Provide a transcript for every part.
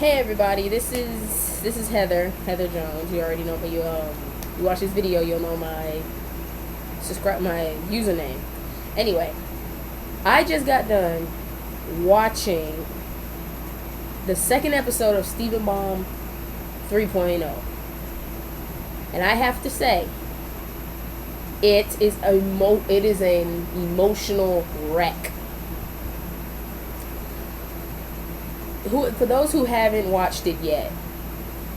Hey everybody, this is Heather Jones. You already know, but you watch this video, you'll know my username. Anyway, I just got done watching the second episode of Stevenbomb 3.0, and I have to say, it is an emotional wreck. For those who haven't watched it yet,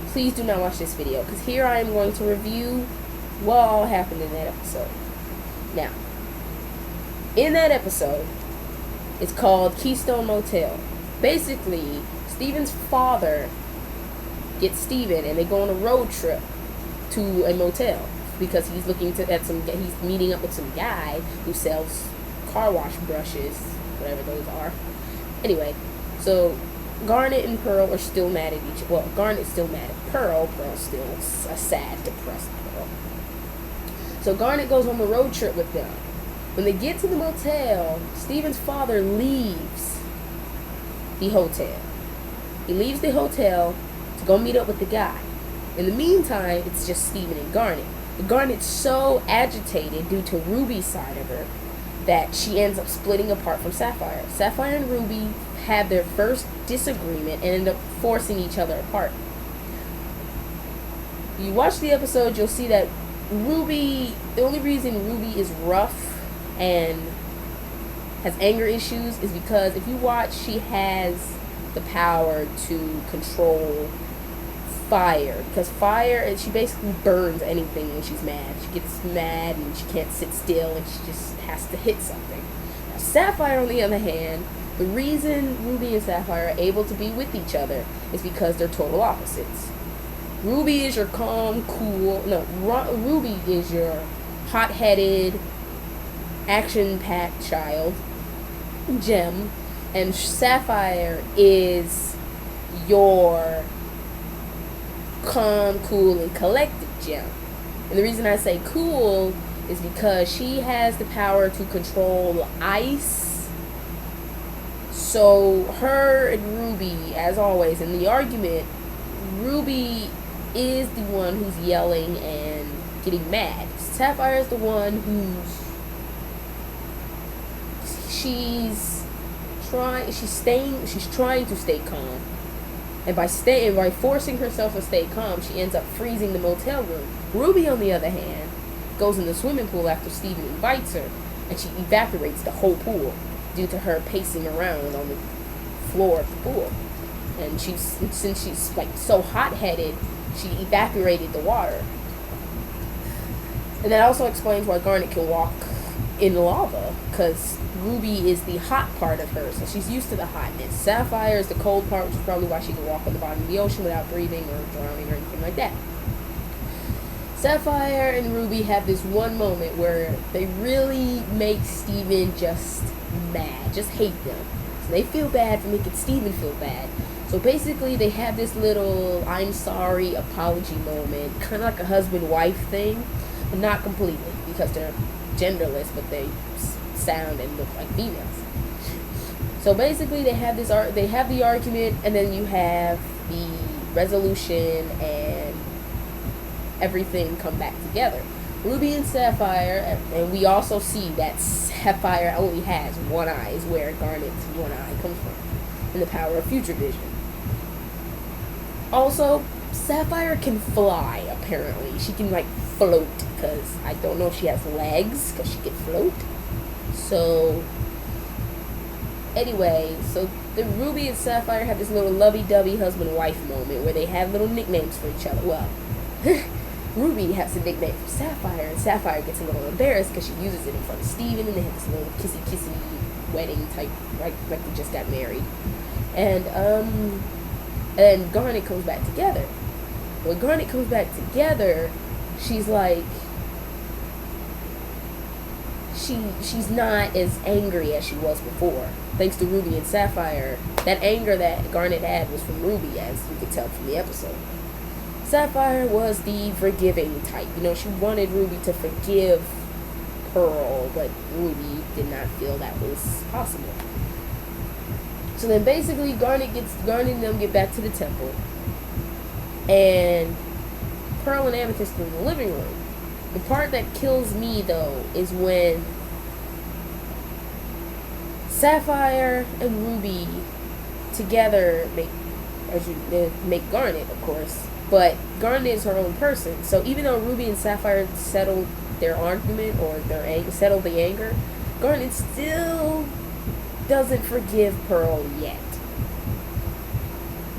please do not watch this video, because here I am going to review what all happened in that episode. Now, in that episode, it's called Keystone Motel. Basically, Steven's father gets Steven, and they go on a road trip to a motel because he's he's meeting up with some guy who sells car wash brushes, whatever those are. Anyway, so Garnet and Pearl are still mad at each other. Well, Garnet's still mad at Pearl. Pearl's still a sad, depressed Pearl. So Garnet goes on the road trip with them. When they get to the motel, Steven's father leaves the hotel. He leaves the hotel to go meet up with the guy. In the meantime, it's just Steven and Garnet. Garnet's so agitated due to Ruby's side of her that she ends up splitting apart from Sapphire. Sapphire and Ruby had their first disagreement and end up forcing each other apart. You watch the episode, you'll see that the only reason Ruby is rough and has anger issues is because if you watch, she has the power to control fire, because she basically burns anything when she's mad. She gets mad and she can't sit still and she just has to hit something. Now, Sapphire, on the other hand, the reason Ruby and Sapphire are able to be with each other is because they're total opposites. Ruby is your calm, cool. Ruby is your hot-headed, action-packed child, gem, and Sapphire is your calm, cool, and collected gem. And the reason I say cool is because she has the power to control ice. So her and Ruby, as always, in the argument, Ruby is the one who's yelling and getting mad. Sapphire is the one she's trying to stay calm. And by forcing herself to stay calm, she ends up freezing the motel room. Ruby, on the other hand, goes in the swimming pool after Steven invites her, and she evaporates the whole pool due to her pacing around on the floor of the pool. And since she's like so hot-headed, she evaporated the water. And that also explains why Garnet can walk in lava, because Ruby is the hot part of her, so she's used to the hotness. Sapphire is the cold part, which is probably why she can walk on the bottom of the ocean without breathing or drowning or anything like that. Sapphire and Ruby have this one moment where they really make Steven just mad, just hate them. So they feel bad for making Steven feel bad. So basically they have this little I'm sorry apology moment, kind of like a husband-wife thing, but not completely, because they're genderless, but they sound and look like females. So basically they have the argument, and then you have the resolution and everything come back together. Ruby and Sapphire, and we also see that Sapphire only has one eye, is where Garnet's one eye comes from, and the power of future vision. Also, Sapphire can fly, apparently. She can, float, because I don't know if she has legs, because she can float. So, anyway, so the Ruby and Sapphire have this little lovey-dovey husband-wife moment where they have little nicknames for each other. Well, Ruby has a nickname for Sapphire, and Sapphire gets a little embarrassed because she uses it in front of Steven, and they have this little kissy wedding type, like they just got married. And Garnet comes back together. When Garnet comes back together, she's like, she's not as angry as she was before. Thanks to Ruby and Sapphire, that anger that Garnet had was from Ruby, as you could tell from the episode. Sapphire was the forgiving type. She wanted Ruby to forgive Pearl, but Ruby did not feel that was possible. So then basically Garnet and them get back to the temple. And Pearl and Amethyst are in the living room. The part that kills me though is when Sapphire and Ruby together make Garnet, of course. But Garnet is her own person. So even though Ruby and Sapphire settled their argument or settled the anger, Garnet still doesn't forgive Pearl yet.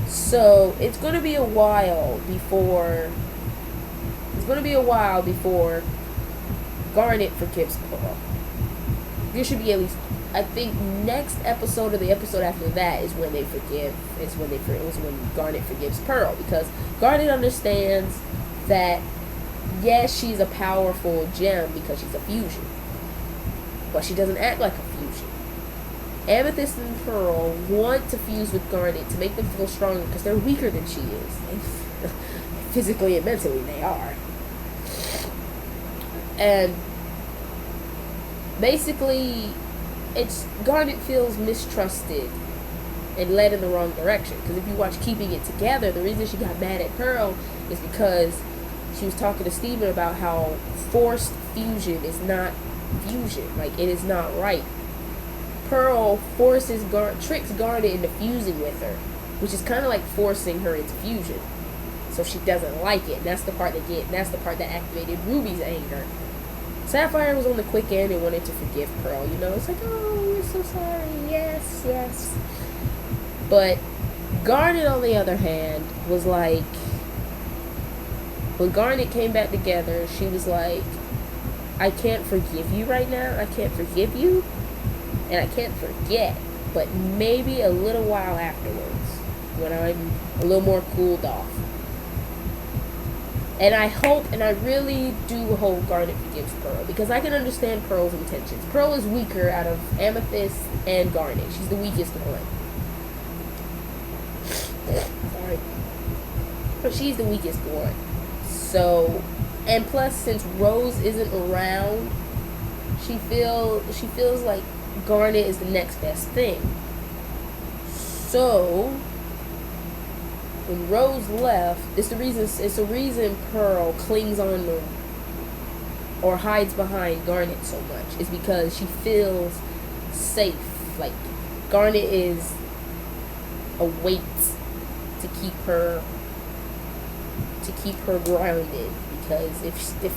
So it's gonna be a while before Garnet forgives Pearl. There should be at least, I think, next episode or the episode after that is when they forgive. Is when Garnet forgives Pearl, because Garnet understands that yes, she's a powerful gem because she's a fusion, but she doesn't act like a fusion. Amethyst and Pearl want to fuse with Garnet to make them feel stronger because they're weaker than she is. Physically and mentally, they are. And basically, Garnet feels mistrusted and led in the wrong direction. Because if you watch Keeping It Together, the reason she got mad at Pearl is because she was talking to Steven about how forced fusion is not fusion. Like, it is not right. Pearl tricks Garnet into fusing with her, which is kind of like forcing her into fusion. So she doesn't like it. And that's the part that activated Ruby's anger. Sapphire was on the quick end and wanted to forgive Pearl. It's like, oh, we're so sorry. Yes, yes. But Garnet, on the other hand, was like, when Garnet came back together, she was like, I can't forgive you right now. I can't forgive you. And I can't forget. But maybe a little while afterwards, when I'm a little more cooled off. And I hope, and I really do hope Garnet forgives Pearl, because I can understand Pearl's intentions. Pearl is weaker out of Amethyst and Garnet. She's the weakest one. Sorry. But she's the weakest one. So, and plus, since Rose isn't around, she feels like Garnet is the next best thing. So, when Rose left, it's the reason Pearl clings on to or hides behind Garnet so much. Is because she feels safe. Like, Garnet is a weight to keep her grounded. Because if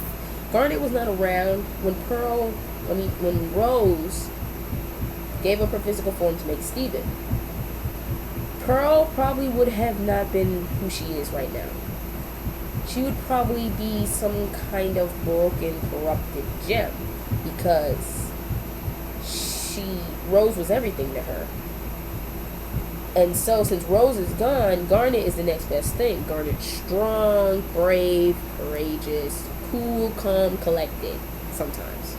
Garnet was not around, when Rose gave up her physical form to make Steven, Pearl probably would have not been who she is right now. She would probably be some kind of broken, corrupted gem, because Rose was everything to her. And so, since Rose is gone, Garnet is the next best thing. Garnet's strong, brave, courageous, cool, calm, collected, sometimes.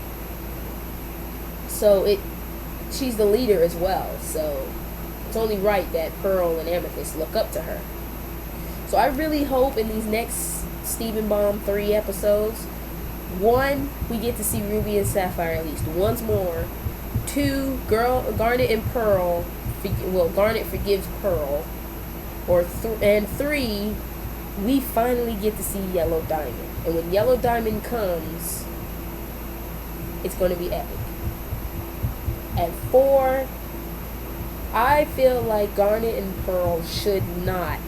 So, she's the leader as well, so it's only right that Pearl and Amethyst look up to her. So I really hope in these next Stevenbomb 3 episodes, 1, we get to see Ruby and Sapphire at least once more. 2, Garnet and Pearl, Garnet forgives Pearl. And 3, we finally get to see Yellow Diamond. And when Yellow Diamond comes, it's going to be epic. And 4, I feel like Garnet and Pearl should not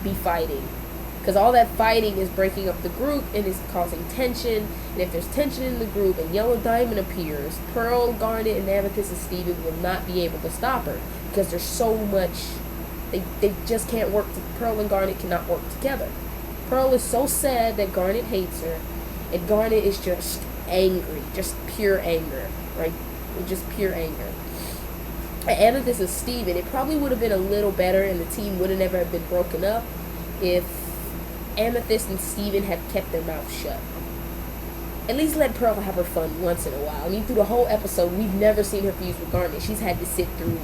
be fighting, because all that fighting is breaking up the group and is causing tension. And if there's tension in the group and Yellow Diamond appears, Pearl, Garnet, and Amethyst and Steven will not be able to stop her, because there's so much. They just can't work. Pearl and Garnet cannot work together. Pearl is so sad that Garnet hates her, and Garnet is just angry, just pure anger, right? Just pure anger. Amethyst and Steven, it probably would have been a little better and the team would have never been broken up if Amethyst and Steven had kept their mouths shut. At least let Pearl have her fun once in a while. I mean, through the whole episode, we've never seen her fuse with Garnet. She's had to sit through.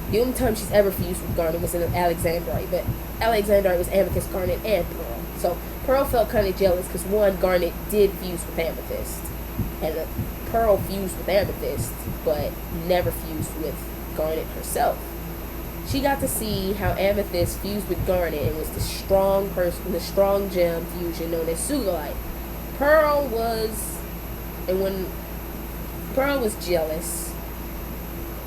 The only time she's ever fused with Garnet was in Alexandrite, but Alexandrite was Amethyst, Garnet, and Pearl. So Pearl felt kind of jealous because, one, Garnet did fuse with Amethyst, and Pearl fused with Amethyst, but never fused with Garnet herself. She got to see how Amethyst fused with Garnet and was the strong gem fusion known as Sugilite. Pearl was jealous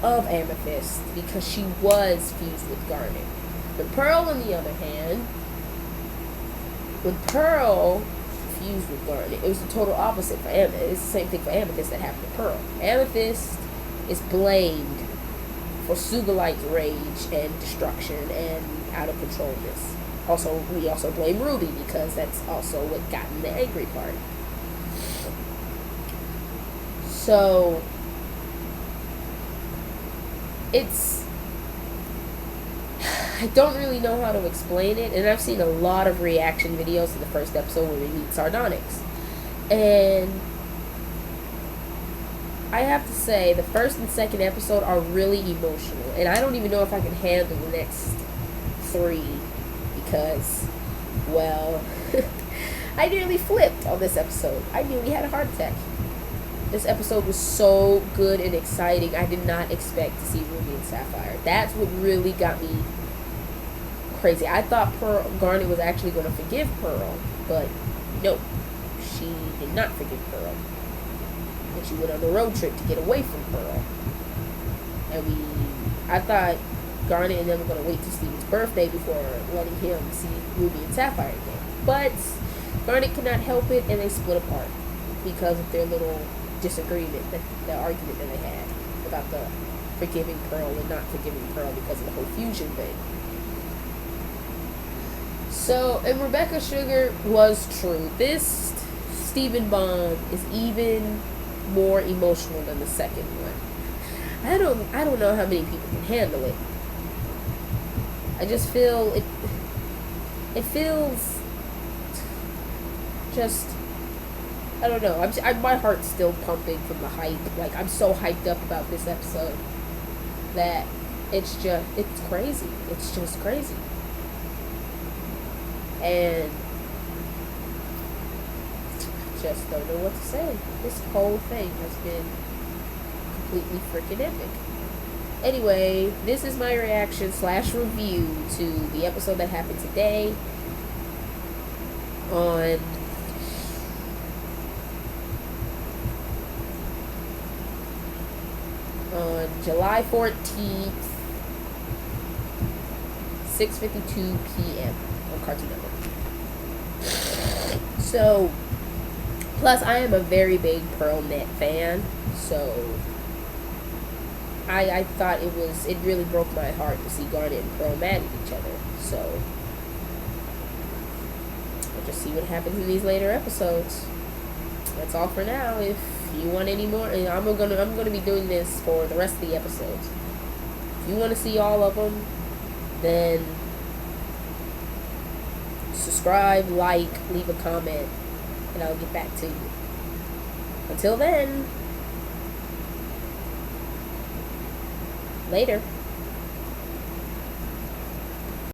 of Amethyst because she was fused with Garnet. But Pearl, on the other hand, when Pearl fused with Garnet, it was the total opposite for Amethyst. It's the same thing for Amethyst that happened to Pearl. Amethyst is blamed for Sugilite's rage and destruction and out of controlness. Also, we also blame Ruby because that's also what got in the angry part. So I don't really know how to explain it, and I've seen a lot of reaction videos to the first episode where we meet Sardonyx, and I have to say the first and second episode are really emotional, and I don't even know if I can handle the next 3 because, well, I nearly flipped on this episode. I nearly had a heart attack. This episode was so good and exciting. I did not expect to see Ruby and Sapphire. That's what really got me crazy. I thought Garnet was actually going to forgive Pearl, but no, she did not forgive Pearl. And she went on a road trip to get away from Pearl. And I thought Garnet and them were going to wait till Steven's birthday before letting him see Ruby and Sapphire again. But Garnet could not help it, and they split apart because of their little disagreement, the argument that they had about the forgiving Pearl and not forgiving Pearl because of the whole fusion thing. So, and Rebecca Sugar was true. This Stevenbomb is even more emotional than the second one. I don't know how many people can handle it. I just feel it feels just, I don't know. My heart's still pumping from the hype. Like, I'm so hyped up about this episode that it's crazy. It's just crazy. And just don't know what to say. This whole thing has been completely freaking epic. Anyway, this is my reaction / review to the episode that happened today on July 14th, 6:52 p.m. on Cartoon Network. So, plus I am a very big Pearl Net fan, so I thought it really broke my heart to see Garnet and Pearl mad at each other. So we'll just see what happens in these later episodes. That's all for now. If you want any more, and I'm gonna be doing this for the rest of the episodes. If you want to see all of them, then subscribe, like, leave a comment, and I'll get back to you. Until then, later.